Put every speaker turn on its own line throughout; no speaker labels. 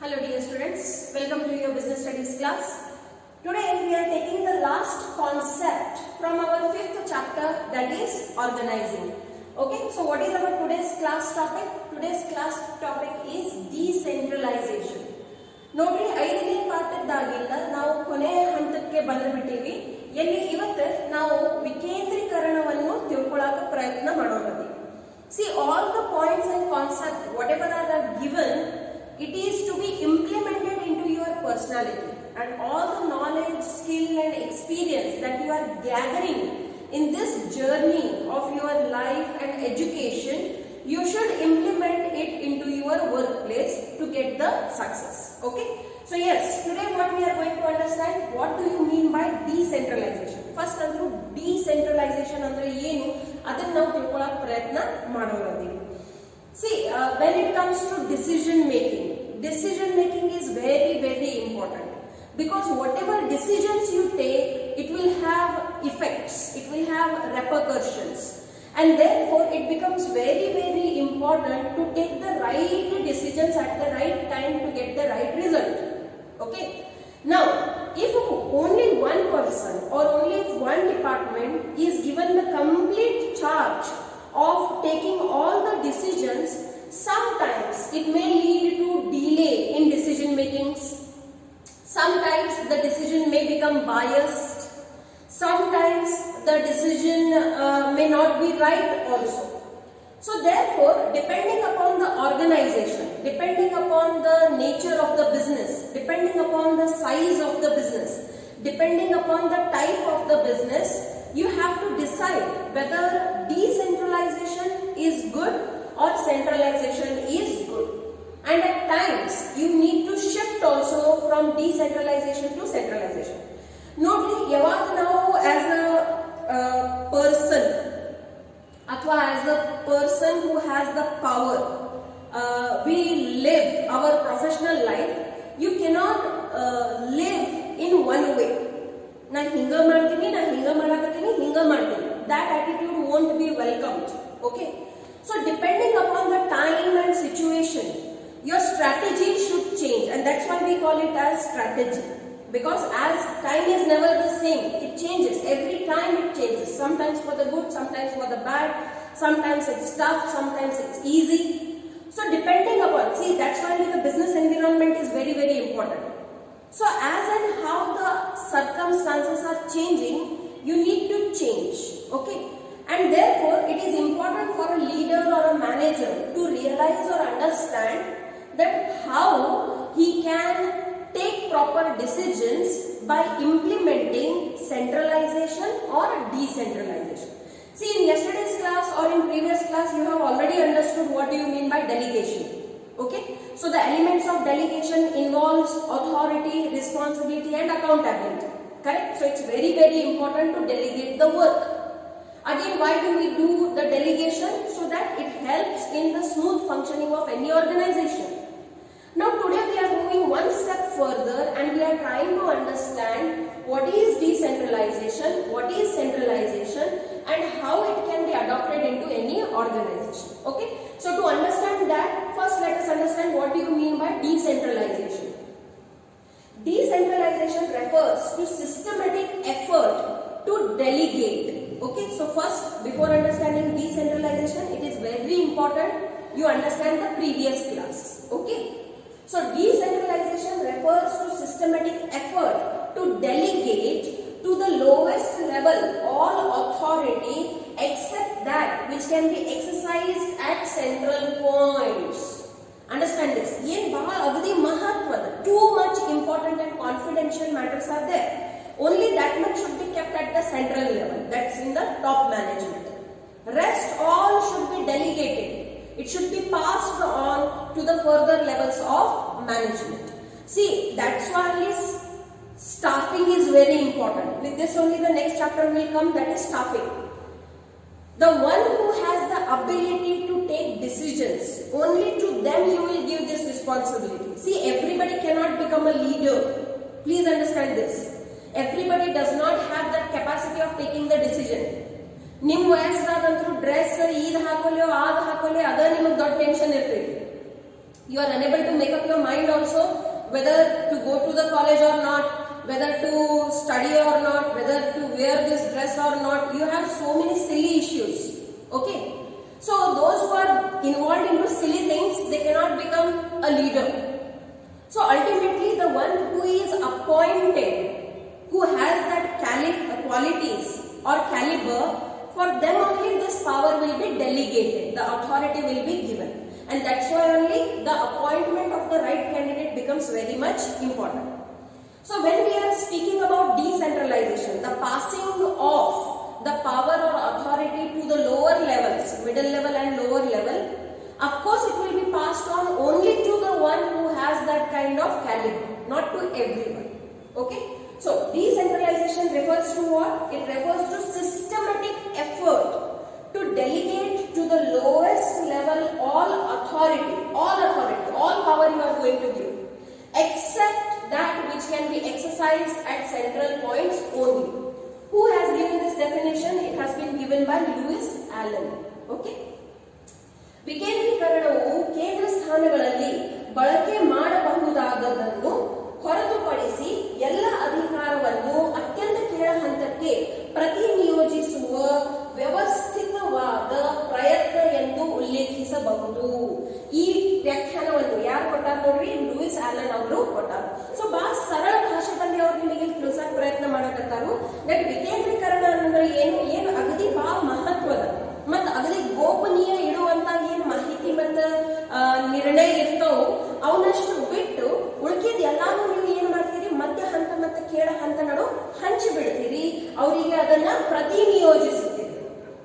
Hello dear students, welcome to your business studies class. Today we are taking the last concept from our fifth chapter, that is organizing. Okay, so what is our today's class topic? Today's class topic is decentralization. ನೋಡ್ರಿ 5ನೇ ಪಾಠದಾಗಿಂದ ನಾವು ಕೊನೆಯ ಹಂತಕ್ಕೆ ಬಂದುಬಿಟ್ಟಿವಿ. ಎಲ್ಲಿ ಇವತ್ತು ನಾವು ವಿಕೇಂದ್ರೀಕರಣವನ್ನು ತಿಳ್ಕೊಳ್ಳೋಕೆ ಪ್ರಯತ್ನ ಮಾಡೋಣ. See, all the points and concepts whatever are given, it is to be implemented into your personality, and all the knowledge, skill and experience that you are gathering in this journey of your life and education, you should implement it into your workplace to get the success. Okay, so yes, today what we are going to understand, what do you mean by decentralization. First andru decentralization andre ಏನು ಅದನ್ನ ನಾವು ತಿಳ್ಕೊಳ್ಳೋಕೆ ಪ್ರಯತ್ನ ಮಾಡೋಣ. See, when it comes to decision making is very important, because whatever decisions you take, it will have effects, it will have repercussions, and therefore it becomes very important to take the right decisions at the right time to get the right result. Okay, now if only one person or only one department is given the complete charge of taking all the decisions, sometimes it may lead to delay in decision makings. Sometimes the decision may become biased. Sometimes the decision may not be right also. So therefore, depending upon the organization, depending upon the nature of the business, depending upon the size of the business, depending upon the type of the business, you have to decide whether decentralization is good or centralization is good. And at times you need to shift also from decentralization to centralization. Nodri, yaವಾಗ ನಾವು as a person ಅಥವಾ as a person who has the power, we live our professional life, you cannot live in one way. Na hinga ಮಾಡ್ತೀನಿ, na hinga ಮಾಡಕತ್ತೀನಿ, hinga ಮಾಡ್ತೀನಿ. That attitude won't be welcomed. Okay, so depending upon the time and situation, your strategy should change, and that's why we call it as strategy, because as time is never the same, it changes every time. It changes, sometimes for the good, sometimes for the bad, sometimes it's tough, sometimes it's easy. So depending upon, see, that's why the business environment is very important. So as and how the circumstances are changing, you need to change. Okay, and therefore it is important for a leader or a manager to realize or understand that how he can take proper decisions by implementing centralization or decentralization. See, in yesterday's class or in previous class, you have already understood what do you mean by delegation. Okay, so the elements of delegation involves authority, responsibility and accountability. Correct? So it's very important to delegate the work. Again, why do we do the delegation? So that it helps in the smooth functioning of any organization. Now today we are moving one step further and we are trying to understand what is decentralization, what is centralization, and how it can be adopted into any organization. Okay, so to understand that, first let us understand what do you mean by decentralization. Decentralization refers to systematic effort to delegate. Okay, so first, before understanding decentralization, it is very important you understand the previous class. Okay, so decentralization refers to systematic effort to delegate to the lowest level all authority except that which can be exercised at central points. Understand this. Yen baha agadi mahatvada, too much important and confidential matters are there. Only that much should be kept at the central level, that's in the top management. Rest all should be delegated. It should be passed on to the further levels of management. See, that's why staffing is very important. With this only the next chapter will come, that is staffing. The one who has the ability to take decisions, only to them you will give this responsibility. See, everybody cannot become a leader. Please understand this. Everybody does not have that capacity of taking the decision. ನಿಮ್ಮ ವಯಸ್ಸಾದಂತರೂ dress Eid ಹಾಕೊಳ್ಳೋ ಆದ್ ಹಾಕೊಳ್ಳೋ ಅದ ನಿಮಗೆ ದೊಡ್ಡ tension ಇರ್ತೈತಿ. You are unable to make up your mind also whether to go to the college or not, whether to study or not, whether to wear this dress or not. You have so many silly issues. Okay. So those who are involved into silly things, they cannot become a leader. So ultimately the one who is appointed, who has that qualities or caliber, for them only this power will be delegated, the authority will be given. And that's why only the appointment of the right candidate becomes very much important. So when we are speaking about decentralization, the passing of the power or authority to the lower levels, middle level and lower level, of course it will be passed on only to the one who has that kind of caliber, not to everyone. Okay? So decentralization refers to what? It refers to systematic effort to delegate to the lowest level all authority, all power you are going to give, except that which can be exercised at central points only. Who has given this definition? It has been given by Lewis Allen. Okay? ವಿಕೇಂದ್ರೀಕರಣವು ಕೇಂದ್ರ ಸ್ಥಾನಗಳಲ್ಲಿ ಬಳಕೆ ಮಾಡಬಹುದಾದದನ್ನು ಹೊರತುಪಡಿಸಿ ಎಲ್ಲ ಅಧಿಕಾರವನ್ನು ಅತ್ಯಂತ ಕೆಳ ಹಂತಕ್ಕೆ ಪ್ರತಿನಿಯೋಜಿಸುವ ವ್ಯವಸ್ಥಿತವಾದ ಪ್ರಯತ್ನ ಎಂದು ಉಲ್ಲೇಖಿಸಬಹುದು. ಈ ವ್ಯಾಖ್ಯಾನವನ್ನು ಯಾರು ಕೊಟ್ಟಾರ ನೋಡ್ರಿ? ಲೂಯಿಸ್ ಆಲನ್ ಅವರು ಕೊಟ್ಟಾರ. ಸೊ ಬಹಳ ಸರಳ ಭಾಷೆಯಲ್ಲಿ ಅವರು ನಿಮಗೆ ತಿಳಿಸಕ್ ಪ್ರಯತ್ನ ಮಾಡಕತ್ತಾರು. ದಟ್ ವಿಕೇಂದ್ರೀಕರಣ ಅಂದ್ರೆ ಏನು ಅಗದಿ ಬಹಳ ಮಹತ್ವದ ಮತ್ತ ಅಗದಿ ಗೋಪನೀಯ ಇಡುವಂತ ಏನ್ ಮಾಹಿತಿ ಮತ್ತ ನಿರ್ಣಯ ಇರ್ತಾವು ಅವನಷ್ಟು ಬಿಟ್ಟು ಉಳಿಕೆದ ಎಲ್ಲಾನು ನೀವು ಏನ್ ಮಾಡ್ತೀರಿ? ಮಧ್ಯ ಹಂತ ಮತ್ತು ಕೇಳ ಹಂತ ನಡು ಹಂಚಿ ಬಿಡ್ತೀರಿ, ಅವರಿಗೆ ಅದನ್ನ ಪ್ರತಿನಿಯೋಜಿಸುತ್ತೀರಿ.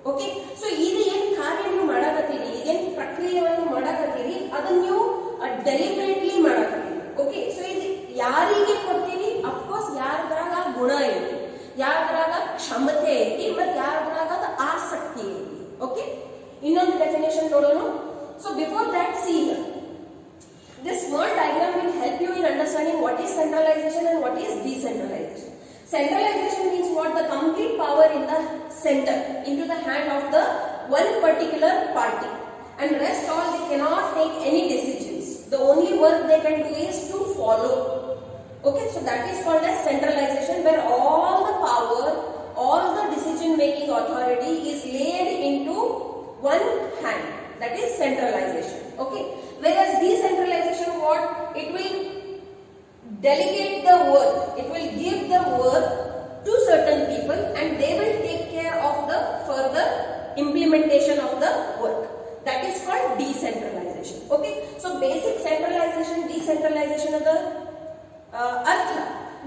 ಓಕೆ, ಸೊ ಇದು ಏನ್ ಕಾರ್ಯ ನೀವು ಮಾಡಕತ್ತೀರಿ, ಏನ್ ಪ್ರಕ್ರಿಯೆಯನ್ನು ಮಾಡಕತ್ತೀರಿ, ಅದನ್ನ ನೀವು ಡೆಲಿಬ್ರೇಟ್ಲಿ ಮಾಡಕತ್ತೀರಿ. ಓಕೆ, ಸೊ ಇದು ಯಾರಿಗೆ ಕೊಡ್ತೀರಿ? ಅಫ್ಕೋರ್ಸ್ ಯಾರದ್ರಾಗ ಗುಣ ಐತಿ, ಯಾರದ್ರಾಗ ಕ್ಷಮತೆ ಐತಿ, ಮತ್ತೆ ಯಾರದ್ರಾಗ ಆಸಕ್ತಿ ಐತಿ. ಓಕೆ, ಇನ್ನೊಂದು ಡೆಫಿನೇಷನ್ ನೋಡೋಣ. So before that, C this word diagram will help you in understanding what is centralization and what is decentralization. Centralization means what? The complete power in the center, into the hand of the one particular party, and rest all they cannot take any decisions. The only work they can do is to follow. Okay, so that is called as centralization, where all the power, all the decision making authority is laid into one hand. That is centralization. Okay, whereas decentralization, what? It will delegate the work, it will give the work to certain people and they will take care of the further implementation of the work. That is called decentralization. Okay, so basic centralization, decentralization of the ಅರ್ಥ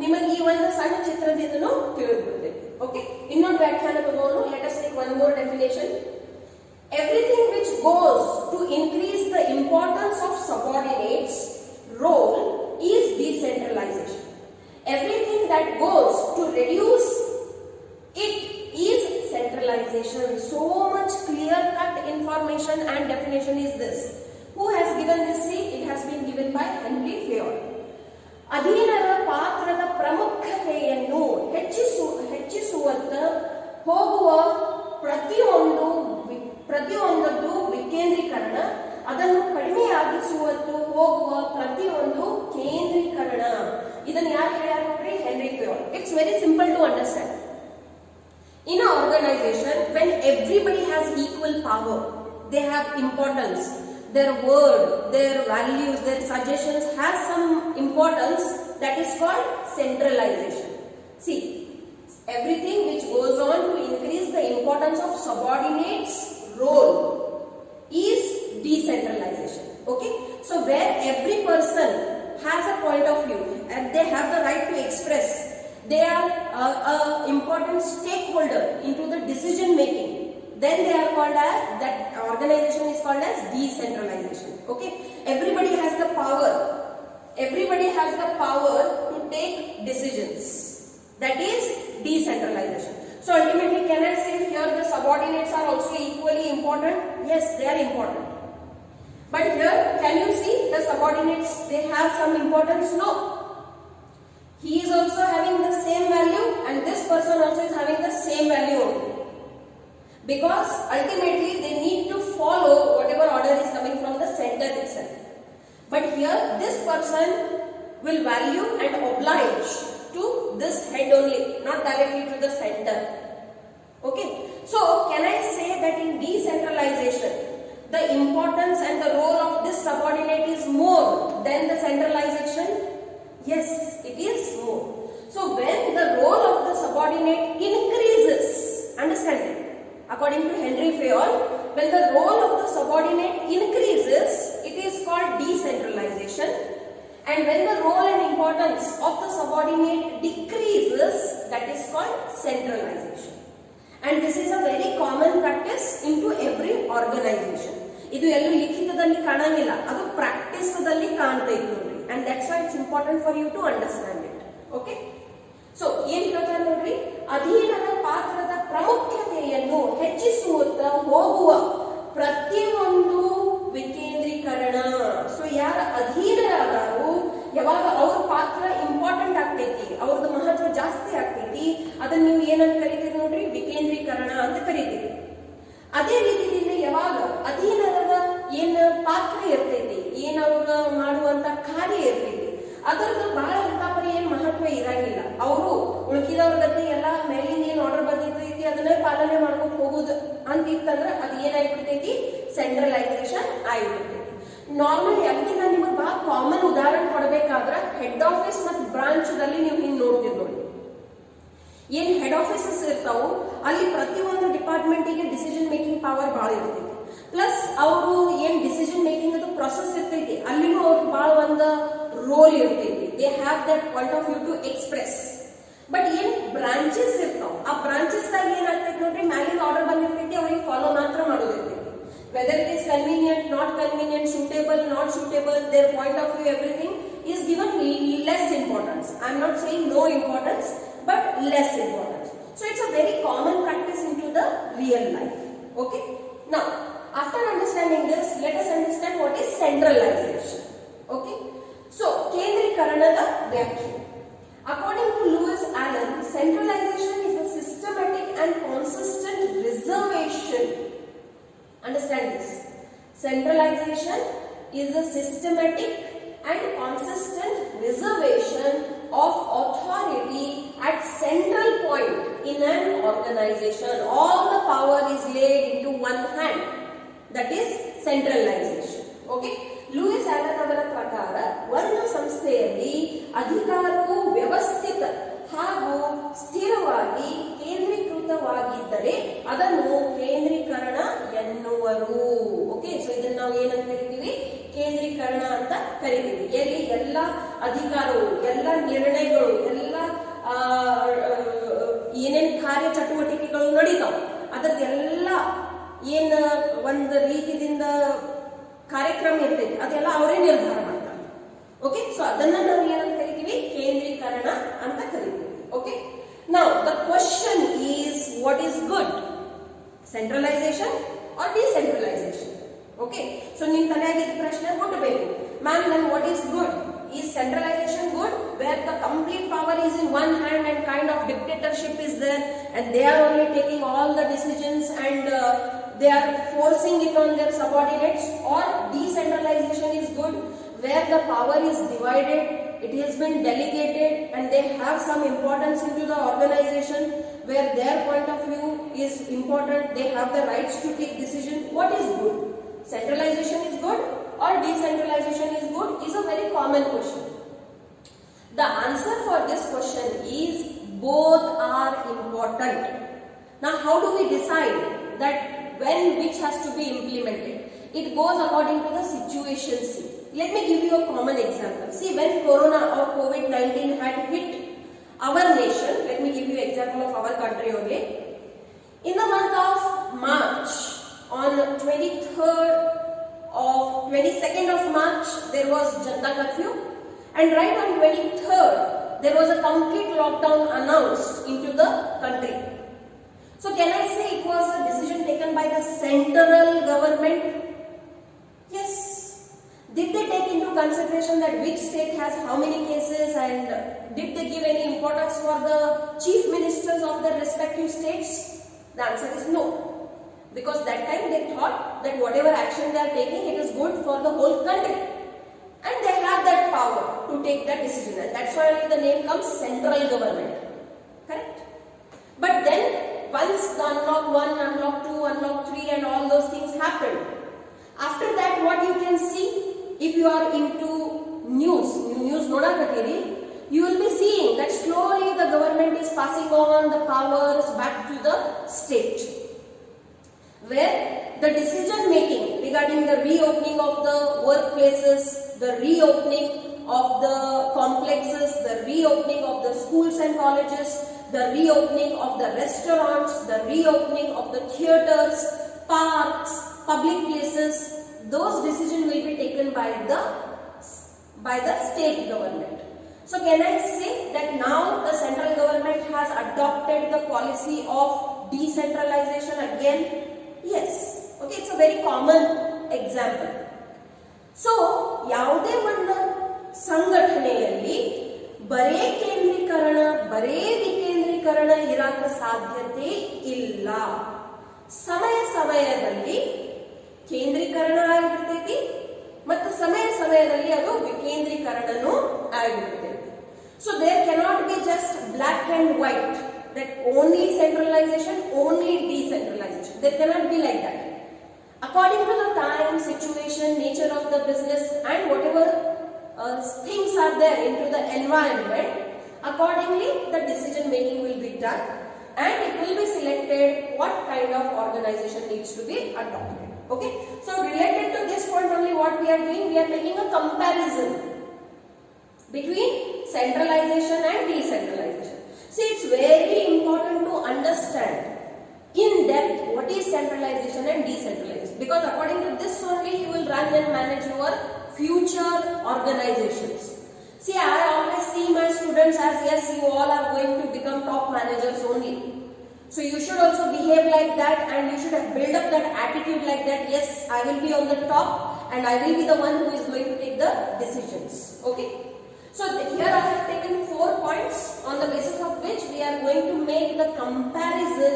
ನಿಮಗೆ ಈ ಒಂದು ಸಣ್ಣ ಚಿತ್ರದಿಂದನೂ ತಿಳಿದುಬಿಡುತ್ತೆ. Okay, ಇನ್ನೊಂದು ವ್ಯಾಖ್ಯಾನ ತಗೊಂಡು let us take one more definition. Everything which goes to increase the importance of subordinates' role is decentralization. Everything that goes to reduce it is centralization. So much clear-cut information and definition is this. Who has given this? See, it has been given by Henry Fayol. ಅಧೀನರ ಪಾತ್ರದ ಪ್ರಮುಖತೆಯನ್ನು ಹೆಚ್ಚಿಸುವತ್ತ ಹೋಗುವ ಪ್ರತಿಯೊಂದದ್ದು ವಿಕೇಂದ್ರೀಕರಣ, ಅದನ್ನು ಕಡಿಮೆಯಾಗಿಸುವತ್ತು ಹೋಗುವ ಪ್ರತಿಯೊಂದು ಕೇಂದ್ರೀಕರಣ. ಇದನ್ನು ಯಾರು ಹೇಳ್ಯಾರ ನೋಡ್ರಿ? Henri Fayol. It's very simple to understand. In an organization, when everybody has equal power, they have importance, their word, their values, their suggestions has some importance, that is called centralization. See, everything which goes on to increase the importance of subordinates' role is decentralization. Okay, so where every person has a point of view and they have the right to express, they are an important stakeholder into the decision making, then they are called as, that organization is called as decentralization. Okay, everybody has the power, everybody has the power to take decisions. That is decentralization. So ultimately, can I say here the subordinates are also equally important? Yes, they are important. But here, can you see the subordinates, they have some importance? No. He is also having the same value and this person also is having the same value only. Because ultimately they need to follow whatever order is coming from the center itself. But here this person will value and oblige to this head only, not directly to the center. Okay. So can I say that in decentralization, the importance and the role of this subordinate is more than the centralization? Yes, it is more. So when the role of the subordinate increases, understand it, according to Henry Fayol, when the role of the subordinate increases, it is called decentralization, and when the role and importance of the subordinate decreases, that is called centralization. And this is a very common practice into every organization. ಇದು ಎಲ್ಲೂ ಲಿಖಿತದಲ್ಲಿ ಕಾಣಂಗಿಲ್ಲ, ಅದು practice ದಲ್ಲಿ ಕಾಣ್ತೈತೆ ನೋಡ್ರಿ. And that's why it's important for you to understand it. Okay? So ಏನ್ ಹೇಳ್ತಾರೆ ನೋಡ್ರಿ, ಅಧೀನದ ಪಾತ್ರದ ಪ್ರಾಮುಖ್ಯತೆಯನ್ನು ಹೆಚ್ಚಿಸುತ್ತ ಹೋಗುವ ಪ್ರತಿಯೊಂದು ವಿಕೇಂದ್ರೀಕರಣ. ಸೊ ಯಾರ ಅಧೀನರಾದಾರು ಯಾವಾಗ ಅವ್ರ ಪಾತ್ರ ಇಂಪಾರ್ಟೆಂಟ್ ಆಗ್ತೈತಿ, ಅವ್ರದ್ದು ಮಹತ್ವ ಜಾಸ್ತಿ ಆಗ್ತೈತಿ, ಅದನ್ನ ನೀವು ಏನಂತ ಕರಿತೀರಿ ನೋಡ್ರಿ, ವಿಕೇಂದ್ರೀಕರಣ ಅಂತ ಕರಿತೀರಿ. ಅದೇ ರೀತಿಯಿಂದ ಯಾವಾಗ ಅಧೀನರದ ಏನ್ ಪಾತ್ರ ಇರ್ತೈತಿ, ಏನ್ ಅವ್ರ ಮಾಡುವಂತ ಕಾರ್ಯ ಇರ್ತೈತಿ, ಅದರದ್ದು ಬಹಳ ಹಂತಾಪರಿ ಏನ್ ಮಹತ್ವ ಇರಂಗಿಲ್ಲ. ಅವರು ಉಳುಕಿದವ್ರ ಗತಿ ಎಲ್ಲ ಮೇಲಿಂದ ಏನ್ ಆರ್ಡರ್ ಬಂದಿರ್ತೈತಿ ಅದನ್ನೇ ಪಾಲನೆ ಮಾಡ್ಕೊಂಡು ಹೋಗುದು ಅಂತ ಇತ್ತಂದ್ರೆ ಅದು ಏನಾಗ್ಬಿಡ್ತೈತಿ, ಸೆಂಟ್ರಲೈಸೇಷನ್ ಆಗಿಬಿಡ್ತೈತಿ. ನಾರ್ಮಲಿ ಅದಕ್ಕೆ ನಾನು ನಿಮಗೆ ಬಹಳ ಕಾಮನ್ ಉದಾಹರಣೆ ಕೊಡಬೇಕಾದ್ರ ಹೆಡ್ ಆಫೀಸ್ ಮತ್ತು ಬ್ರಾಂಚ್ ದಲ್ಲಿ ನೀವು ಹಿಂಗ್ ನೋಡ್ತೀವಿ ನೋಡಿ. ಏನ್ ಹೆಡ್ ಆಫೀಸಸ್ ಇರ್ತಾವು ಅಲ್ಲಿ ಪ್ರತಿಯೊಂದು ಡಿಪಾರ್ಟ್ಮೆಂಟಿಗೆ ಡಿಸಿಷನ್ ಮೇಕಿಂಗ್ ಪವರ್ ಬಹಳ ಇರ್ತೈತಿ. ಪ್ಲಸ್ ಅವರು ಏನ್ ಡಿಸಿಷನ್ ಮೇಕಿಂಗ್ ಅದು ಪ್ರೊಸೆಸ್ ಇರ್ತೈತಿ ಅಲ್ಲಿನೂ ಅವ್ರಿಗೆ ಬಹಳ ಒಂದು ರೋಲ್ ಇರ್ತೈತಿ. They have that point of view to express. But ಏನ್ ಬ್ರಾಂಚಸ್ ಇರ್ತಾವ ಆ ಬ್ರಾಂಚಸ್ ದಾಗ ಏನಾಗ್ತೈತಿ ನೋಡ್ರಿ, ಮ್ಯಾಲಿನ ಆರ್ಡರ್ ಬಂದಿರ್ತೈತಿ, ಅವ್ರಿಗೆ ಫಾಲೋ ಮಾತ್ರ ಮಾಡೋದಿರ್ತೈತಿ. Whether it is convenient, not convenient, suitable, not suitable, their point of view, everything is given less importance. I am not saying no importance, but less importance. So it's a very common practice into the real life. Okay. Now, after understanding this, let us understand what is centralization. Okay. So, Kendrikaranada Vyakya. According to Lewis Allen, centralization is a systematic and consistent reservation. Understand this. Centralization is a systematic and consistent reservation of authority at central point in an organization. All the power is laid into one hand. That is centralization. Okay. Louis Alan ಅವರ ಪ್ರಕಾರ ಒಂದು ಸಂಸ್ಥೆಯಲ್ಲಿ ಅಧಿಕಾರವು ವ್ಯವಸ್ಥಿತ ಹಾಗೂ ಸ್ಥಿರವಾಗಿ ಕೇಂದ್ರೀಕೃತವಾಗಿದ್ದರೆ ಅದನ್ನು ಕೇಂದ್ರೀಕರಣ ಎನ್ನುವರು. ಓಕೆ. ಸೊ ಇದನ್ನ ನಾವು ಏನಂತ ಕರಿತೀವಿ, ಕೇಂದ್ರೀಕರಣ ಅಂತ ಕರಿತೀವಿ. ಎಲ್ಲಿ ಎಲ್ಲ ಅಧಿಕಾರವು, ಎಲ್ಲ ನಿರ್ಣಯಗಳು, ಎಲ್ಲ ಏನೇನ್ ಕಾರ್ಯ ಚಟುವಟಿಕೆಗಳು ನಡೀತಾವ ಅದಕ್ಕೆಲ್ಲ ಏನ್ ಒಂದು ರೀತಿಯಿಂದ ಕಾರ್ಯಕ್ರಮ ಇರ್ತೈತಿ ಅದೆಲ್ಲ ಅವರೇ ನಿರ್ಧಾರ ಮಾಡ್ತಾರೆ. ಓಕೆ. ಸೊ ಅದನ್ನ ನಾವು ಏನಂತ ಕರಿತೀವಿ, ಕೇಂದ್ರೀಕರಣ ಅಂತ ಕರಿತೀವಿ. Okay. Now the question is what is good, centralization or decentralization? Okay. So ನಿಮ್ ತಲೆಯಾಗಿದ್ದ ಪ್ರಶ್ನೆ ಹುಟ್ಟಬೇಕು, ಮ್ಯಾಮ್ ನನ್ what is good? Is centralization good, where the complete power is in one hand and kind of dictatorship is there and they are only taking all the decisions and they are forcing it on their subordinates? Or decentralization is good, where the power is divided, it has been delegated and they have some importance into the organization, where their point of view is important, they have the rights to take decision? What is good? Centralization is good or decentralization is good is a very common question. The answer for this question is both are important. Now how do we decide that when which has to be implemented? It goes according to the situation. See, let me give you a common example. See, when Corona or COVID-19 had hit our nation, let me give you an example of our country only. In the month of March, on 22nd of March, there was Janata Curfew, and right on 23rd, there was a complete lockdown announced into the country. So can I say it was a decision taken by the central government? Yes. Did they take into consideration that which state has how many cases, and did they give any importance for the chief ministers of their respective states? The answer is no. Because that time they thought that whatever action they are taking, it is good for the whole country. and they have that power to take that decision, and that's why the name comes central government. Correct? But then once the unlock 1, unlock 2, unlock 3 and all those things happened, after that what you can see, if you are into news nodakatiri, you will be seeing that slowly the government is passing on the powers back to the state, where the decision making regarding the reopening of the workplaces, the reopening of the complexes, the reopening of the schools and colleges, the reopening of the restaurants, the reopening of the theaters, parks, public places, those decisions will be taken by the state government. So can I say that now the central government has adopted the policy of decentralization again? Yes. Okay, it's a very common example. So, ಯಾವುದೇ ಒಂದು ಸಂಘಟನೆಯಲ್ಲಿ ಬರೇ ಕೇಂದ್ರೀಕರಣ ಬರೇ ವಿಕೇಂದ್ರೀಕರಣ ಇರಾಕ ಸಾಧ್ಯತೆ ಇಲ್ಲ. ಸಮಯದಲ್ಲಿ ಕೇಂದ್ರೀಕರಣ ಆಗಿರ್ತೈತಿ ಮತ್ತು ಸಮಯದಲ್ಲಿ ಅದು ವಿಕೇಂದ್ರೀಕರಣನೂ ಆಗಿರ್ತೈತಿ. So there cannot be just black and white, that only centralization, only decentralization. There cannot be like that. According to the time, situation, nature of the business and whatever things are there into the environment, accordingly the decision making will be done and it will be selected what kind of organization needs to be adopted. Okay, so related to this point only what we are doing, we are making a comparison between centralization and decentralization. See, it's very important to understand in depth what is centralization and decentralization, because according to this only you will run and manage your future organizations. See, I always see my students as, yes, you all are going to become top managers only. So you should also behave like that and you should have built up that attitude like that, yes, I will be on the top and I will be the one who is going to take the decisions. Okay. So here I have taken 4 points on the basis of which we are going to make the comparison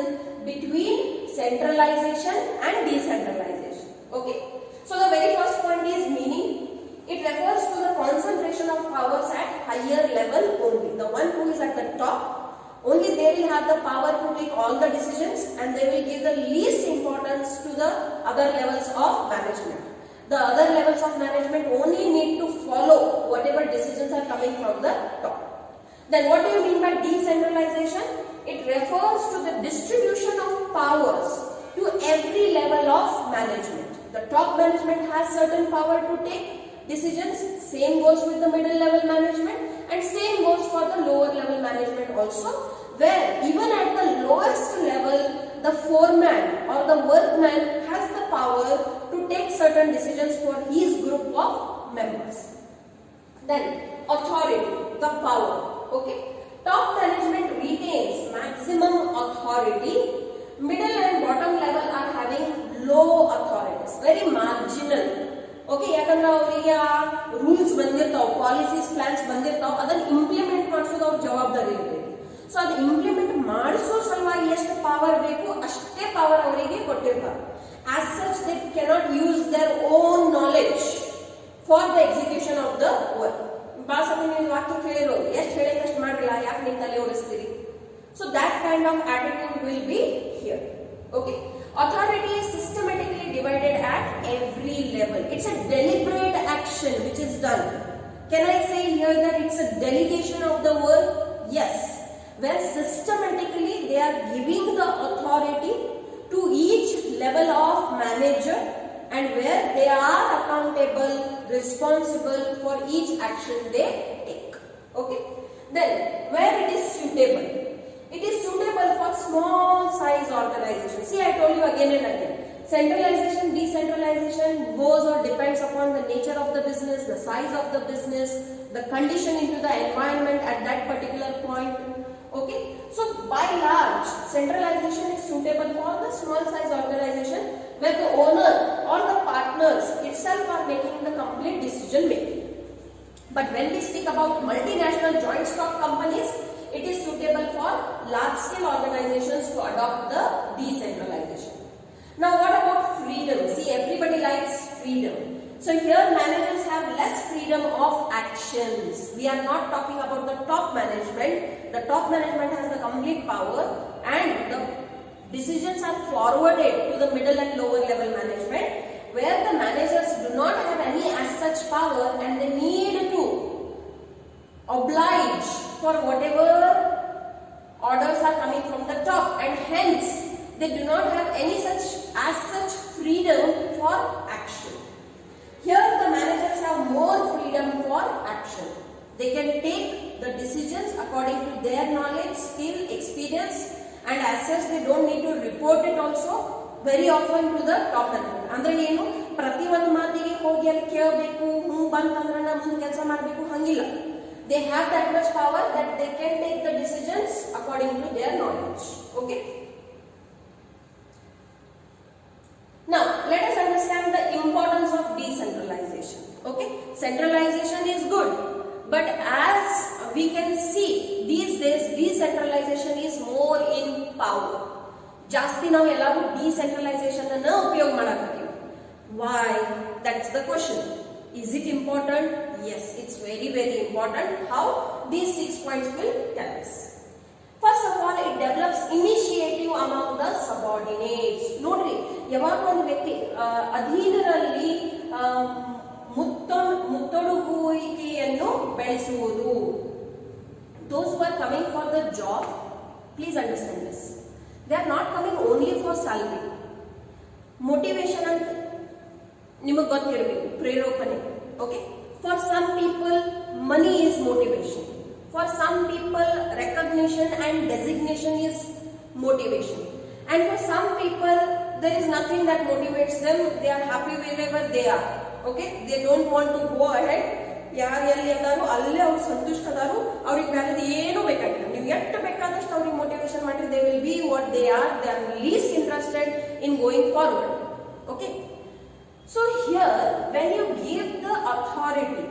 between centralization and decentralization. Okay. So the very first point is meaning. It refers to the concentration of powers at higher level only. The one who is at the top, only they will have the power to take all the decisions and they will give the least importance to the other levels of management. The other levels of management only need to follow whatever decisions are coming from the top. Then what do you mean by decentralization? It refers to the distribution of powers to every level of management. The top management has certain power to take decisions, same goes with the middle level management and same goes for the lower level management also, where even at the lowest level the foreman or the workman has the power to take certain decisions for his group of members. Then authority, the power. Okay, top management retains maximum authority, middle and bottom level are having low authorities, very marginal. Okay, ಯಾಕಂದ್ರೆ ಅವರಿಗೆ ಆ rules ಬಂದಿರ್ತಾವ, policies plants ಬಂದಿರ್ತಾವ, ಅದನ್ನ implement ಮಾಡಿಸೋದು ಅವ್ರ ಜವಾಬ್ದಾರಿ ಇರ್ತೈತಿ. So ಅದು implement ಮಾಡಿಸೋ ಸಲುವಾಗಿ ಎಷ್ಟು ಪವರ್ ಬೇಕು ಅಷ್ಟೇ ಪವರ್ ಅವರಿಗೆ ಕೊಟ್ಟಿರ್ತಾರೆ. As such they cannot use their own knowledge for the execution of the work. ಭಾಳ ಸಲ ನೀವು ವಾಕ್ಯ ಕೇಳಿರೋದು, ಎಷ್ಟು ಹೇಳಿದಷ್ಟು ಮಾಡಿಲ್ಲ, ಯಾಕೆ ನೀವು ತಲೆ ಓಡಿಸ್ತೀರಿ? So that kind of attitude will be here. Okay, authority is systematically divided at every level. It's a deliberate action which is done. Can I say here that it's a delegation of the work? Yes. Where systematically they are giving the authority to each level of manager and where they are accountable, responsible for each action they take. Okay. Then where it is suitable. It is suitable for small size organizations. See, I told you again and again. Centralization, decentralization goes or depends upon the nature of the business, the size of the business, the condition into the environment at that particular point. Okay. So, by large, centralization is suitable for the small size organization where the owner or the partners itself are making the complete decision making. But when we speak about multinational joint stock companies, it is suitable for large scale organizations to adopt the decentralization. Now what about freedom? See, everybody likes freedom. So here managers have less freedom of actions. We are not talking about the top management. The top management has the complete power and the decisions are forwarded to the middle and lower level management, where the managers do not have any as such power and they need to oblige for whatever orders are coming from the top, and hence they do not have any such freedom for action. Here the managers have more freedom for action. They can take the decisions according to their knowledge, skill, experience, and as such they don't need to report it also very often to the top management. ಅಂದ್ರೆ ಏನು, ಪ್ರತಿ ಒಂದು ಮಾತಿಗೆ ಹೋಗಿ ಅಲ್ಲಿ ಕೇಳಬೇಕು, ಬಂತಂದ್ರೆ ನಾ ಮುಂದೆ ಕೆಲಸ ಮಾಡಬೇಕು ಹಂಗಿಲ್ಲ. They have that much power that they can take the decisions according to their knowledge. Okay. Now let us understand the importance of decentralization. Okay, centralization is good, but as we can see these days decentralization is more in power. ಜಾಸ್ತಿ ನಾವು ಎಲ್ಲರೂ decentralization ಅನ್ನು ಉಪಯೋಗ ಮಾಡಕತ್ತೀವಿ. Why? That's the question. Is it important? Yes, it's very important. How? These 6 points will tell us. First of all, it develops initiative among the subordinates. ನೋಡ್ರಿ, ಯಾವಾಗ ಒಂದು ವ್ಯಕ್ತಿ ಅಧೀನರಲ್ಲಿ ಮುತ್ತೊಡುಗುವಿಕೆಯನ್ನು ಬೆಳೆಸುವುದು. Those who are coming for the job, please understand this. They are not coming only for salary. Motivation ಅಂತ ನಿಮಗೆ ಗೊತ್ತಿರಬೇಕು, ಪ್ರೇರೇಪಣೆ. Okay? For some people, money is motivation. For some people, recognition and designation is motivation. And for some people, there is nothing that motivates them. They are happy wherever they are. Okay? They don't want to go ahead. ಯಾರು ಎಲ್ಲಿ ಅದಾರೋ ಅಲ್ಲೇ ಅವ್ರು ಸಂತುಷ್ಟ ಅದಾರೋ, ಅವ್ರಿಗೆ ಬೇರೆದು ಏನೂ ಬೇಕಾಗಿಲ್ಲ. ನೀವು ಎಷ್ಟು ಬೇಕಾದಷ್ಟು ಅವ್ರಿಗೆ ಮೋಟಿವೇಶನ್ ಮಾಡಿದ್ರೆ they will be what they are. They are least interested in going forward. Okay? So here, when you give the authority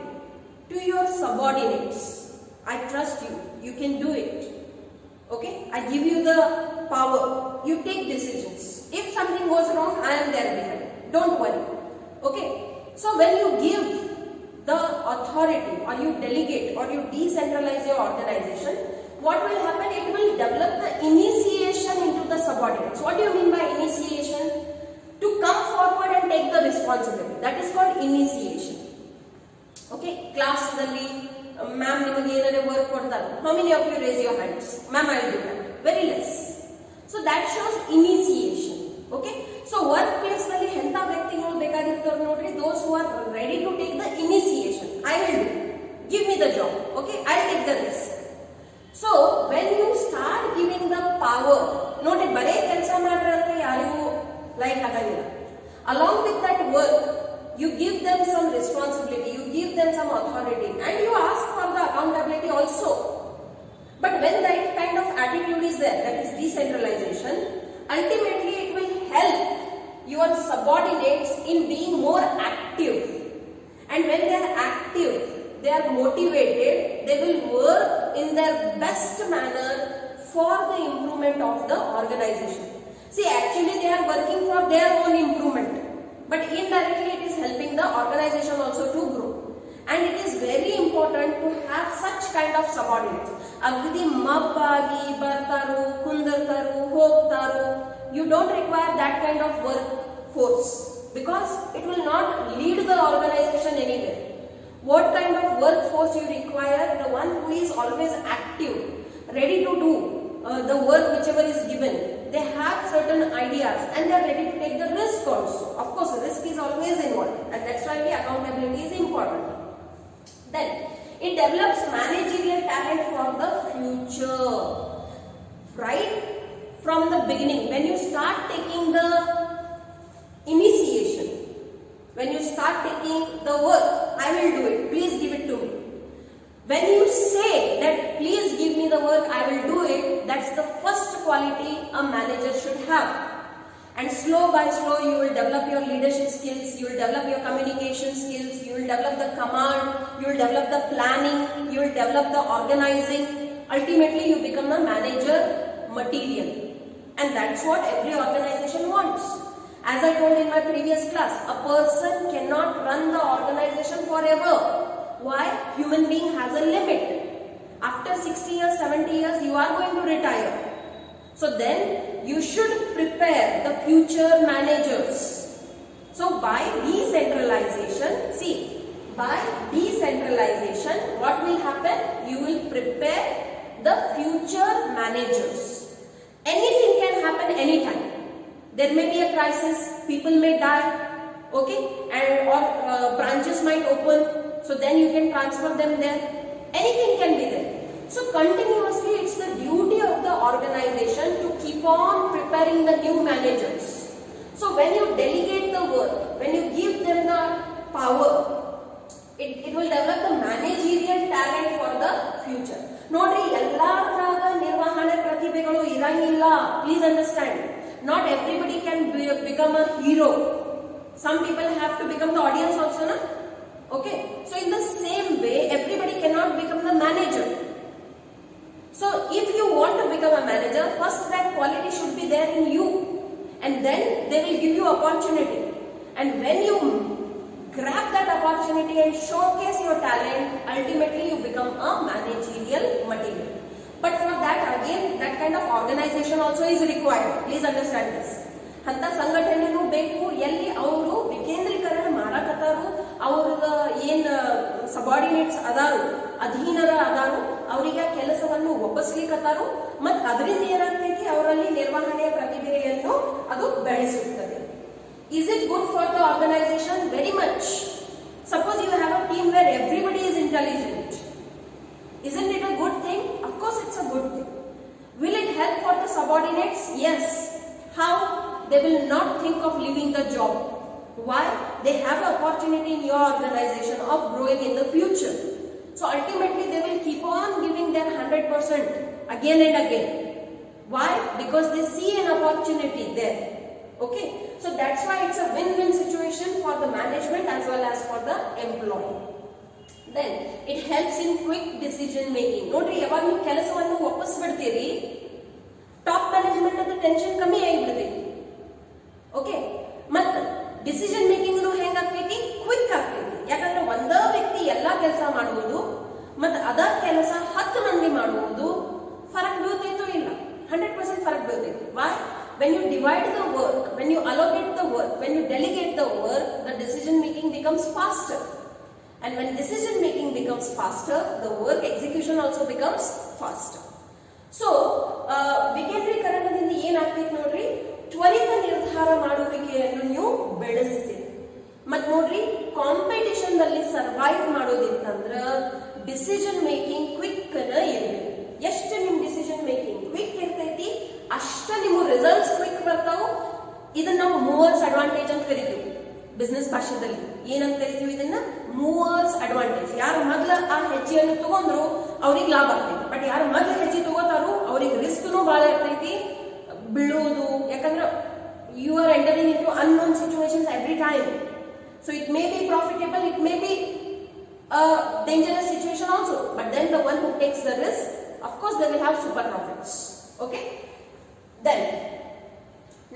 to your subordinates, I trust you, you can do it. Okay, I give you the power, you take decisions. If something goes wrong, I am there behind, don't worry. Okay, so when you give the authority or you delegate or you decentralize your organization, what will happen? It will develop the initiation into the subordinates. What do you mean by initiation? To come forward and take the responsibility. That is called initiation. Okay, class dalli ma'am nimage enare work kodtare, how many of you raise your hands? Ma'am, I will do that. Very less. So that shows initiation. Okay, so workplace dalli enta vyaktigalu bekagirtaru nodri, those who are ready to take the initiation. I will do, give me the job. Okay, I will take the risk. So when you start giving the power, nodri bare kelsa madra anta yarigu like agangilla. Along with that work, you give them some responsibility, you give them some authority, and you ask for the accountability also. But when that kind of attitude is there, that is decentralization, ultimately it will help your subordinates in being more active. And when they are active, they are motivated, they will work in their best manner for the improvement of the organization. See, actually they are working for their own improvement, but indirectly it is helping the organization also to grow. And it is very important to have such kind of subordinates. Agdi mabbagi bartaru, kundartaru, hogtaru. You don't require that kind of workforce because it will not lead the organization anywhere. What kind of workforce you require? The one who is always active, ready to do the work whichever is given. They have certain ideas and they are ready to take the risk also. Of course, risk is always involved, and that's why the accountability is important. Then it develops managerial talent for the future. Right from the beginning, when you start taking the initiation, when you start taking the work, I will do it, please give it to me. When you say that please give me the work, I will do it, that's the first quality a manager should have. And slow by slow you will develop your leadership skills, you will develop your communication skills, you will develop the command, you will develop the planning, you will develop the organizing. Ultimately you become a manager material. And that's what every organization wants. As I told in my previous class, a person cannot run the organization forever. Why? Human being has a limit. After 60 years, 70 years, you are going to retire. So then you should prepare the future managers. So by decentralization, see, by decentralization, what will happen? You will prepare the future managers. Anything can happen anytime. There may be a crisis, people may die, okay, and or branches might open, so then you can transfer them there. Anything can be there. So continuously it's the duty of the organization to keep on preparing the new managers. So when you delegate the work, when you give them the power, it will develop the managerial talent for the future. Nodri, ಎಲ್ಲಾದ್ರಾಗ ನಿರ್ವಹಣೆ ಪ್ರತಿಭೆಗಳು ಇರಂಗಿಲ್ಲ. Please understand. Not everybody can become a hero. Some people have to become the audience also, na? Okay. So in the same way, everybody cannot become the manager. So if you want to become a manager, first that quality should be there in you, and then they will give you opportunity. And when you grab that opportunity and showcase your talent, ultimately you become a managerial material. But for that, again, that kind of organization also is required. Please understand this. ಅಂತ ಸಂಘಟನೆನೂ ಬೇಕು ಎಲ್ಲಿ ಅವರು ವಿಕೇಂದ್ರೀಕರಣ ಮಾಡಕತ್ತಾರು, ಅವ್ರದ ಏನ್ subordinates ಅದಾರು, ಅಧೀನರ ಅದಾರು, ಅವರಿಗೆ ಕೆಲಸವನ್ನು ಒಪ್ಪಿಸ್ಲಿಕ್ಕತ್ತಾರು, ಮತ್ತು ಅದರಿಂದ ಏನಾಗ್ತೈತಿ ಅವರಲ್ಲಿ ನಿರ್ವಹಣೆಯ ಪ್ರತಿಭೆಯನ್ನು ಅದು ಬೆಳೆಸುತ್ತದೆ. Is it good for the organization? Very much. Suppose you have a team where everybody is intelligent. Isn't it a good thing? Of course it's a good thing. Will it help for the subordinates? Yes. How? They will not think of leaving the job. Why? They have an opportunity in your organization of growing in the future. So ultimately they will keep on giving their 100% again and again. Why? Because they see an opportunity there. Okay? So that's why it's a win-win situation for the management as well as for the employee. Then it helps in quick decision making. Nodri, ಯಾವಾಗ ನೀವು ಕೆಲಸವನ್ನು ಒಪ್ಪಿಸ್ಬಿಡ್ತೀರಿ, top management ಅಂತ tension ಕಮ್ಮಿ ಆಗಿಬಿಡ್ತೈತಿ. Okay, ಮತ್ತು decision making ಹೆಂಗಾಗ್ತೈತಿ? Quick ಆಗ್ತೈತಿ. ಯಾಕಂದ್ರೆ ಒಂದೇ ವ್ಯಕ್ತಿ ಎಲ್ಲಾ ಕೆಲಸ ಮಾಡುವುದು ಮತ್ತು ಅದ ಕೆಲಸ 10 ಮಂದಿ ಮಾಡುವುದು ಫರಕ್ ಬೀಳ್ತೈತೋ ಇಲ್ಲ? 100% ಫರಕ್ ಬೀಳ್ತೈತಿ. Why? When you divide the work, when you allocate the work, when you delegate the work, the decision making becomes faster. And when decision making becomes faster, the work execution also becomes faster. So, ವಿಕೇಂದ್ರೀಕರಣದಿಂದ ಏನಾಗ್ತೈತಿ ನೋಡ್ರಿ, ತ್ವರಿತ ನಿರ್ಧಾರ ಮಾಡುವಿಕೆಯನ್ನು ನೀವು ಬೆಳೆಸ್ತೀರಿ. ಮತ್ ನೋಡ್ರಿ, competition ನಲ್ಲಿ survive ಮಾಡೋದಿತ್ತಂದ್ರ decision making quick ನ ಇರಬೇಕು. ಎಷ್ಟು ನಿಮ್ ಡಿಸಿಷನ್ ಮೇಕಿಂಗ್ ಕ್ವಿಕ್ ಇರ್ತೈತಿ, ಅಷ್ಟ ನಿಮ್ಮ ರಿಸಲ್ಟ್ಸ್ ಕ್ವಿಕ್ ಬರ್ತಾವ. ಇದನ್ನ ನಾವು ಮೂವರ್ಸ್ ಅಡ್ವಾಂಟೇಜ್ ಅಂತ ಕರಿತೀವಿ ಬಿಸ್ನೆಸ್ ಭಾಷೆದಲ್ಲಿ. ಏನಂತ ಕರಿತೀವಿ ಇದನ್ನ? Movers advantage. ಯಾರು ಮೊದಲ ಆ ಹೆಜ್ಜೆಯನ್ನು ತಗೊಂಡ್ರು ಅವ್ರಿಗೆ ಲಾಭ ಆಗ್ತೈತಿ. ಬಟ್ ಯಾರು ಮೊದಲ ಹೆಜ್ಜೆ ತಗೋತಾರೋ ಅವ್ರಿಗೆ ರಿಸ್ಕ್ನು ಬಹಳ ಇರ್ತೈತಿ, ಬೀಳೋದು. ಯಾಕಂದ್ರೆ you are entering in to unknown situations every time. So it may be profitable, it may be a dangerous situation also, but then the one who takes the risk, of course they will have super profits. Okay, then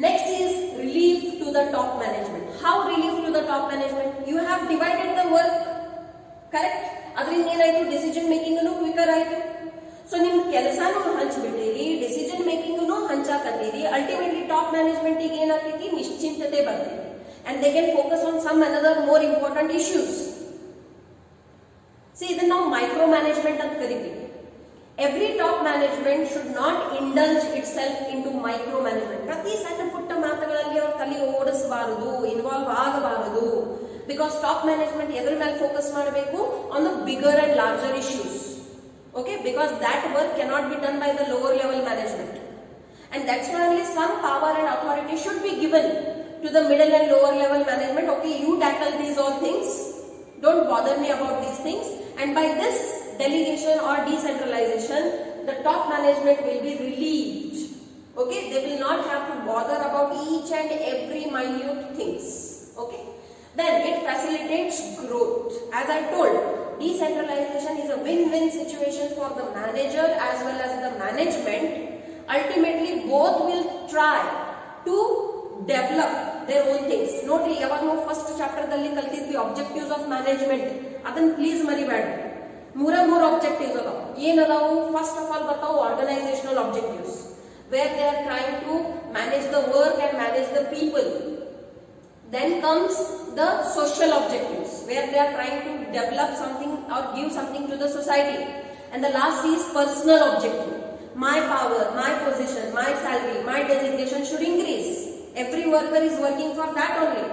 next is relief to the top management. How relief to the top management? You have divided the work, correct? ಅದರಿಂದ ಏನಾಯ್ತು? Decision making Quikr ಆಯ್ತು. So ನಿಮ್ ಕೆಲಸನೂ ಹಂಚ್ಬಿಟ್ಟಿರಿ, decision making ಹಂಚಾಕತ್ತೀರಿ. Ultimately top management ಗೆ ಏನಾಗ್ತೈತಿ? ನಿಶ್ಚಿಂತತೆ ಬರ್ತೈತಿ, and they can focus on some another more important issues. See, ಇದನ್ನ ನಾವು ಮೈಕ್ರೋ ಮ್ಯಾನೇಜ್ಮೆಂಟ್ ಅಂತ ಕರಿತೀವಿ. Every top management should not indulge itself into micromanagement. ಪ್ರತಿ ಸಣ್ಣ ಪುಟ್ಟ ಮಾತುಗಳಲ್ಲಿ ಅವ್ರ ತಲೆ ಓಡಿಸಬಾರದು, ಇನ್ವಾಲ್ವ್ ಆಗಬಾರದು. ಬಿಕಾಸ್ ಟಾಪ್ ಮ್ಯಾನೇಜ್ಮೆಂಟ್ ಎದ್ರ ಮೇಲೆ ಫೋಕಸ್ ಮಾಡಬೇಕು? On the bigger and larger issues. Okay, because that work cannot be done by the lower level management. And that's why only some power and authority should be given to the middle and lower level management. Okay, you tackle these all things, don't bother me about these things. And by this delegation or decentralization, the top management will be relieved. Okay, they will not have to bother about each and every minute things. Okay, then it facilitates growth. As I told, decentralization is a win-win situation for the manager as well as the management. Ultimately both will try to develop their own things. ನೋಡ್ರಿ, ಯಾವಾಗ ನಾವು first chapter ದಲ್ಲಿ ಕಲ್ತಿದ್ವಿ objectives of management, ಅದನ್ನ please ಮರಿಬೇಡ. ಮೂರು objectives ಅದಾವ. ಏನದಾವು? ಫಸ್ಟ್ ಆಫ್ ಆಲ್ ಬರ್ತಾವು organisational objectives, where they are trying to manage the work and manage the people. Then comes the social objectives, where they are trying to develop something or give something to the society. And the last is personal objective. My power, my position, my salary, my designation should increase. Every worker is working for that only.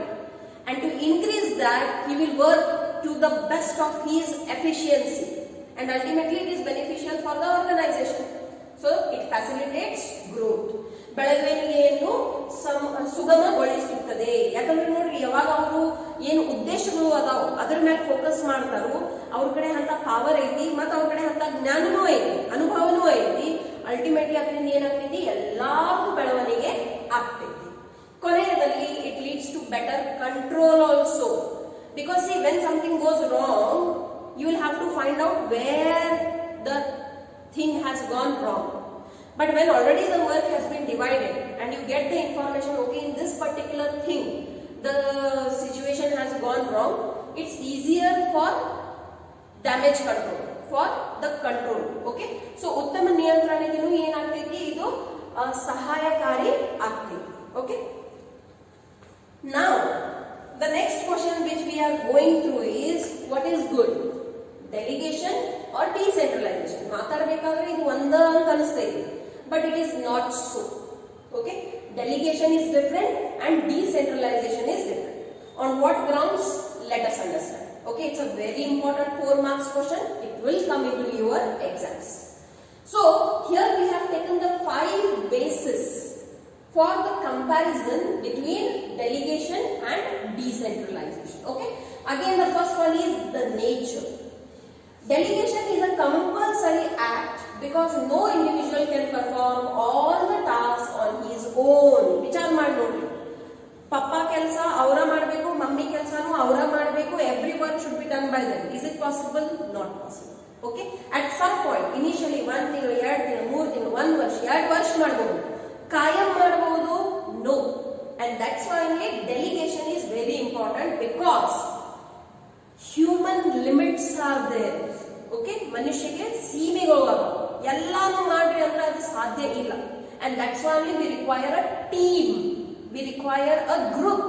And to increase that, he will work to the best of his efficiency. And ultimately it is beneficial for the organization. So it facilitates growth. ಬೆಳವಣಿಗೆಯನ್ನು ಸುಗಮಗೊಳಿಸುತ್ತದೆ. ಯಾಕಂದ್ರೆ ನೋಡ್ರಿ, ಯಾವಾಗ ಅವರು ಏನು ಉದ್ದೇಶಗಳು ಅದಾವ ಅದ್ರ ಮೇಲೆ ಫೋಕಸ್ ಮಾಡ್ತಾರೋ, ಅವ್ರ ಕಡೆ ಅಂತ ಪವರ್ ಐತಿ, ಮತ್ತು ಅವ್ರ ಕಡೆ ಅಂತ ಜ್ಞಾನನೂ ಐತಿ, ಅನುಭವನೂ ಐತಿ. ಅಲ್ಟಿಮೇಟ್ಲಿ ಅದರಿಂದ ಏನಾಗ್ತೈತಿ? ಎಲ್ಲಾರು ಬೆಳವಣಿಗೆ ಆಗ್ತೈತಿ. ಕೊನೆಯದಲ್ಲಿ it leads to better control also. Because see, when something goes wrong, you will have to find out where the thing has gone wrong. But when already the work has been divided and you get the information, okay, in this particular thing the situation has gone wrong, it's easier for damage control, for the control. Okay, so ಉತ್ತಮ ನಿಯಂತ್ರಣೆಗೂ ಏನಾಗ್ತೈತಿ? ಇದು ಸಹಾಯಕಾರಿ ಆಗ್ತೈತಿ. Okay, now the next question which we are going through is, what is good, delegation or decentralization? ಮಾತಾಡಬೇಕಾದ್ರೆ ಇದು ಒಂದ ಅಂತ ಅನಿಸ್ತೈತಿ, but it is not so. Okay, delegation is different and decentralization is different. On what grounds? Let us understand. Okay, it's a very important 4 marks question. It will come into your exams. So here we have taken the 5 bases for the comparison between delegation and decentralization. Okay, again the first one is the nature. Delegation is a compulsory act because no individual can perform all the tasks on his own. ವಿಚಾರ ಮಾಡಿ ನೋಡ್ರಿ, ಪಪ್ಪ ಕೆಲಸ ಅವರ ಮಾಡಬೇಕು, mummy ಕೆಲಸನೂ ಅವರ ಮಾಡಬೇಕು. Every work should be done by them. Is it possible? Not possible. Okay, at some point initially 1 ತಿಂಗಳು, 2 ತಿಂಗಳು, 3 ತಿಂಗಳು, 1 ವರ್ಷ, 2 ವರ್ಷ ಮಾಡಬಹುದು. ಕಾಯಂ ಮಾಡಬಹುದು? No. And that's why delegation is very important because human limits are there. Okay, ಮನುಷ್ಯಗೆ ಸೀಮೆಗಳು ಅದಾವ. ಎಲ್ಲಾನು ಮಾಡ್ರಿ ಅಂದ್ರೆ ಅದು ಸಾಧ್ಯ ಇಲ್ಲ. And that's why we require a team. We require a group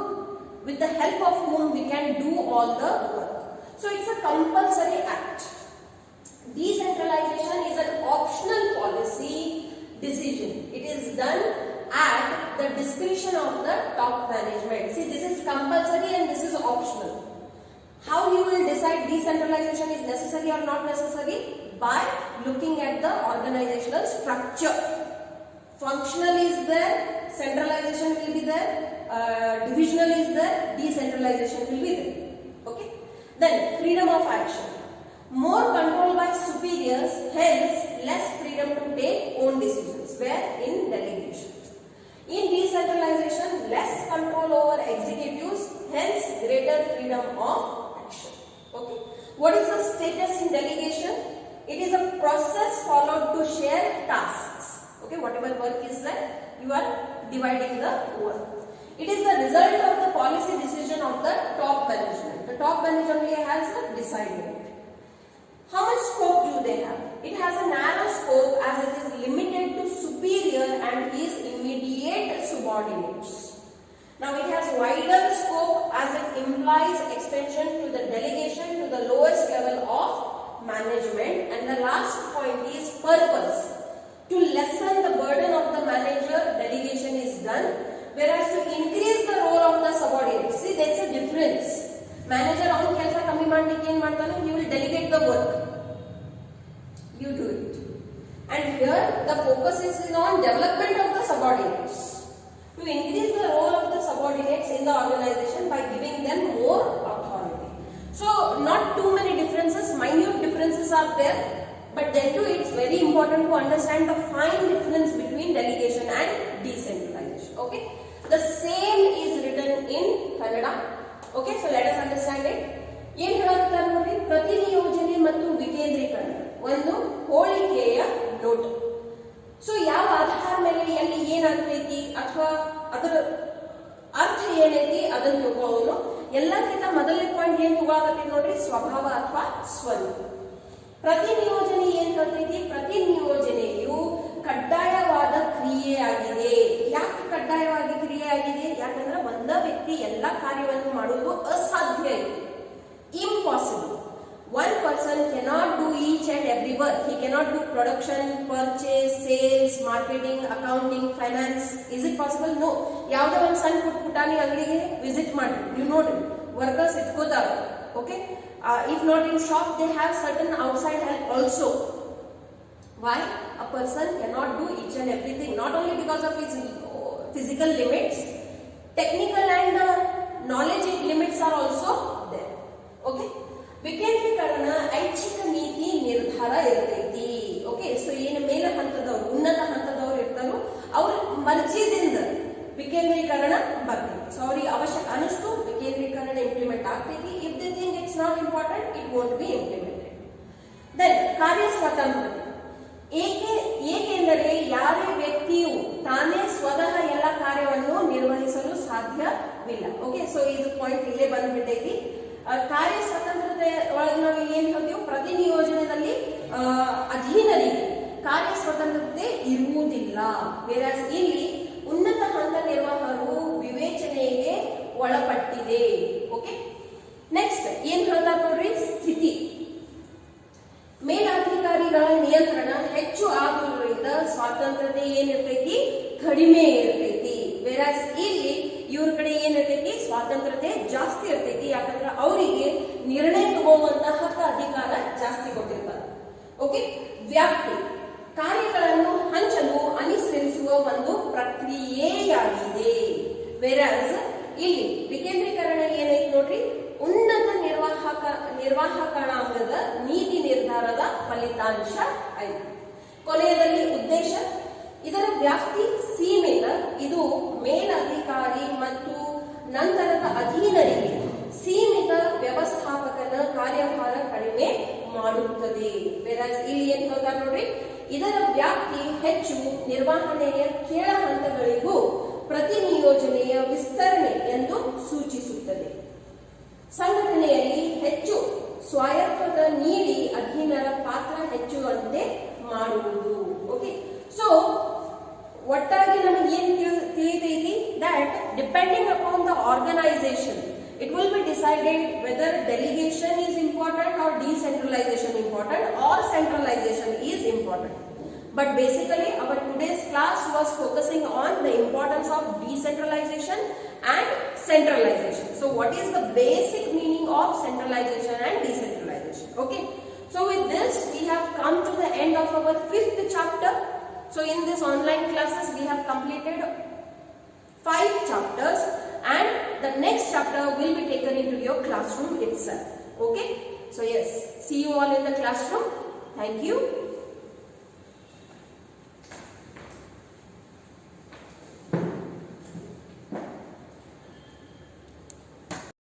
with the help of whom we can do all the work. So it's a compulsory act. Decentralization is an optional policy decision. It is done at the discretion of the top management. See, this is compulsory and this is optional. How you will decide decentralization is necessary or not necessary? By looking at the organizational structure. Functional is there, centralization will be there, divisional is there, decentralization will be there. Okay. Then freedom of action. More control by superiors, hence less freedom to take own decisions. Where in delegation. In decentralization, less control over executives, hence greater freedom of action. Okay. What is the status in delegation? It is a process followed to share tasks. Okay, whatever work is there, you are dividing the work. It is the result of the policy decision of the top management. The top management only has decided it. How much scope do they have? It has a narrow scope as it is limited to superior and his immediate subordinates. Now it has wider scope as it implies extension to the delegation to the lowest level of management. And the last point is purpose. To lessen the burden of the manager, delegation is done, whereas to increase the role of the subordinates. See, that's a difference. Manager on kelsa kammi madlikke ಏನು ಮಾಡ್ತಾನೆ? He will delegate the work. You do it. And here the focus is on development of the subordinates. To increase the role of the subordinates in the organization by giving them more authority. So not too many differences, minute differences are there, but then too it's very important to understand the fine difference between delegation and decentralization. Okay, the same is written in Kannada. Okay, so let us understand it. ಏನು ಹೇಳುತ್ತಾರೆ ನೋಡಿ, ಪ್ರತಿ ನಿಯೋಜನೆ ಮತ್ತು ವಿಕೇಂದ್ರೀಕರಣ ಒಂದು ಹೋಳಿಕೆಯ ನೋಟ. So ಯಾವ ಆಧಾರ ಮೇಲೆ ಎಲ್ಲಿ ಏನಾಗ್ತೈತಿ ಅಥವಾ ಅದರ ಅದನ್ನ ತಿಳ್ಕೊಳ್ಳೋನು. ಎಲ್ಲಕ್ಕಿಂತ ಮೊದಲನೇ ಪಾಯಿಂಟ್ ಏನ್ ತಗೋಆಗತ್ತೆ ನೋಡ್ರಿ, ಸ್ವಭಾವ ಅಥವಾ ಸ್ವರೂಪ. ಪ್ರತಿ ನಿಯೋಜನೆ ಏನ್ ಹೇಳ್ತೈತಿ, ಪ್ರತಿ ನಿಯೋಜನೆಯು ಕಡ್ಡಾಯವಾದ ಕ್ರಿಯೆಯಾಗಿದೆ. ಯಾಕೆ ಕಡ್ಡಾಯವಾಗಿ ಕ್ರಿಯೆ ಆಗಿದೆ? ಯಾಕಂದ್ರೆ ಒಂದ ವ್ಯಕ್ತಿ ಎಲ್ಲಾ ಕಾರ್ಯವನ್ನು ಮಾಡುವುದು ಅಸಾಧ್ಯ ಇದೆ, impossible. One person cannot do each and every work. He cannot do production, purchase, sales, marketing, accounting, finance. Is it possible? No. ಯಾವುದೇ ಒಂದು ಸಣ್ಣ ಪುಟಾಣಿ ಅಂಗಡಿಗೆ ವಿಸಿಟ್ ಮಾಡಿ, you know ವರ್ಕರ್ಸ್ ಇಟ್ಕೋತಾರ. Okay, if not in shop, they have certain outside help also. Why? A person cannot do each and everything, not only because of his physical limits, technical and knowledge limits are also there. Okay. ವಿಕೇಂದ್ರೀಕರಣ ಐಚ್ಛಿಕ ನೀತಿ ನಿರ್ಧಾರ ಇರ್ತೈತಿ. Okay, so ಏನು ಮೇಲೆ ಹಂತದವರು, ಉನ್ನತ ಹಂತದವರು ಇರ್ತಾರೋ ಅವ್ರ ಮರ್ಜಿದಿಂದ ವಿಕೇಂದ್ರೀಕರಣ ಬರ್ತೈತಿ. ಸೊ ಅವ್ರಿಗೆ ಅವಶ್ಯಕ ಅನಿಸ್ತು ವಿಕೇಂದ್ರೀಕರಣ ಇಂಪ್ಲಿಮೆಂಟ್ ಆಗ್ತೈತಿ. If they think it's not important, it won't be implemented. Then ಕಾರ್ಯ ಸ್ವತಂತ್ರತೆ. ಏಕೆಂದರೆ ಯಾರೇ ವ್ಯಕ್ತಿಯು ತಾನೇ ಸ್ವತಃ ಎಲ್ಲ ಕಾರ್ಯವನ್ನು ನಿರ್ವಹಿಸಲು ಸಾಧ್ಯವಿಲ್ಲ. ಓಕೆ, ಸೊ ಇದು ಪಾಯಿಂಟ್ ಇಲ್ಲೇ ಬಂದ್ಬಿಟ್ಟೈತಿ. ಕಾರ್ಯ ಸ್ವತಂತ್ರತೆ ಒಳಗೆ ನಾವು ಏನ್ ಹೇಳ್ತೀವಿ, ಪ್ರತಿ ನಿಯೋಜನೆಯಲ್ಲಿ ಅಧೀನರಿಗೆ ಕಾರ್ಯ ಸ್ವತಂತ್ರತೆ ಇರುವುದಿಲ್ಲ. ವೇರಾಸ್ ಇಲ್ಲಿ ಉನ್ನತ ಹಂತ ನಿರ್ವಾಹಕರು ವಿವೇಚನೆಗೆ ಒಳಪಟ್ಟಿದೆ. ಓಕೆ, ನೆಕ್ಸ್ಟ್ ಏನ್ ಹೇಳ್ತಾರೆ ನೋಡ್ರಿ, ಸ್ಥಿತಿ. ಮೇಲಾಧಿಕಾರಿಗಳ ನಿಯಂತ್ರಣ ಹೆಚ್ಚು ಆಗುವುದರಿಂದ ಸ್ವಾತಂತ್ರ್ಯತೆ ಏನಿರ್ತೈತಿ, ಕಡಿಮೆ ಇರ್ತೈತಿ. ವೇರಾಸ್ ಇಲ್ಲಿ ಇವ್ರ ಕಡೆ ಏನಿರ್ತೈತಿ, ಸ್ವಾತಂತ್ರ್ಯತೆ ಜಾಸ್ತಿ ಇರ್ತೈತಿ. ಯಾಕಂದ್ರೆ ಅವರಿಗೆ ನಿರ್ಣಯ ತಗೋವಂತಹ ಅಧಿಕಾರ ಜಾಸ್ತಿ ಕೊಟ್ಟಿರ್ತಾರೆ. ಓಕೆ, ವ್ಯಾಪ್ತಿ ಕಾರ್ಯಗಳನ್ನು ಹಂಚಲು ಅನುಸರಿಸುವ ಒಂದು ಪ್ರಕ್ರಿಯೆಯಾಗಿದೆ. ವೇರಾಸ್ ಇಲ್ಲಿ ವಿಕೇಂದ್ರೀಕರಣ ಏನೈತಿ ನೋಡ್ರಿ, ಉನ್ನತ ನಿರ್ವಾಹಕಣಾಂಗದ ನೀತಿ ನಿರ್ಧಾರದ ಫಲಿತಾಂಶ ಆಯ್ತು. ಕೊನೆಯದಲ್ಲಿ ಉದ್ದೇಶ. ಇದರ ವ್ಯಾಪ್ತಿ ಸೀಮಿತ. ಇದು ಮೇಲಧಿಕಾರಿ ಮತ್ತು ನಂತರದ ಅಧೀನರಿಗೆ ಸೀಮಿತ ವ್ಯವಸ್ಥಾಪಕನ ಕಾರ್ಯಭಾರ ಕಡಿಮೆ ಮಾಡುತ್ತದೆ. ಇಲ್ಲಿ ಏನ್ ಹೇಳ್ತಾರೆ ನೋಡ್ರಿ, ಇದರ ವ್ಯಾಪ್ತಿ ಹೆಚ್ಚು ನಿರ್ವಹಣೆಯ ಕೆಳ ಹಂತಗಳಿಗೂ ಪ್ರತಿ ನಿಯೋಜನೆಯ ವಿಸ್ತರಣೆ ಎಂದು ಸೂಚಿಸುತ್ತದೆ. ಸಂಘಟನೆಯಲ್ಲಿ ಹೆಚ್ಚು ಸ್ವಾಯತ್ತತೆ ನೀಡಿ ಅಧೀನರ ಪಾತ್ರ ಹೆಚ್ಚುವಂತೆ ಮಾಡುವುದು. ಓಕೆ, ಸೊ ಒಟ್ಟಾಗಿ ನಮಗೆ ಏನ್ ತಿಳಿತೈತಿ, that depending upon the organization it will be decided whether delegation is important or decentralization important or centralization is important. But basically our today's class was focusing on the importance of decentralization and centralization. So what is the basic meaning of centralization and decentralization? Okay, so with this we have come to the end of our 5th chapter. So in this online classes we have completed 5 chapters and the next chapter will be taken into your classroom itself. Okay, so yes, see you all in the classroom. Thank you.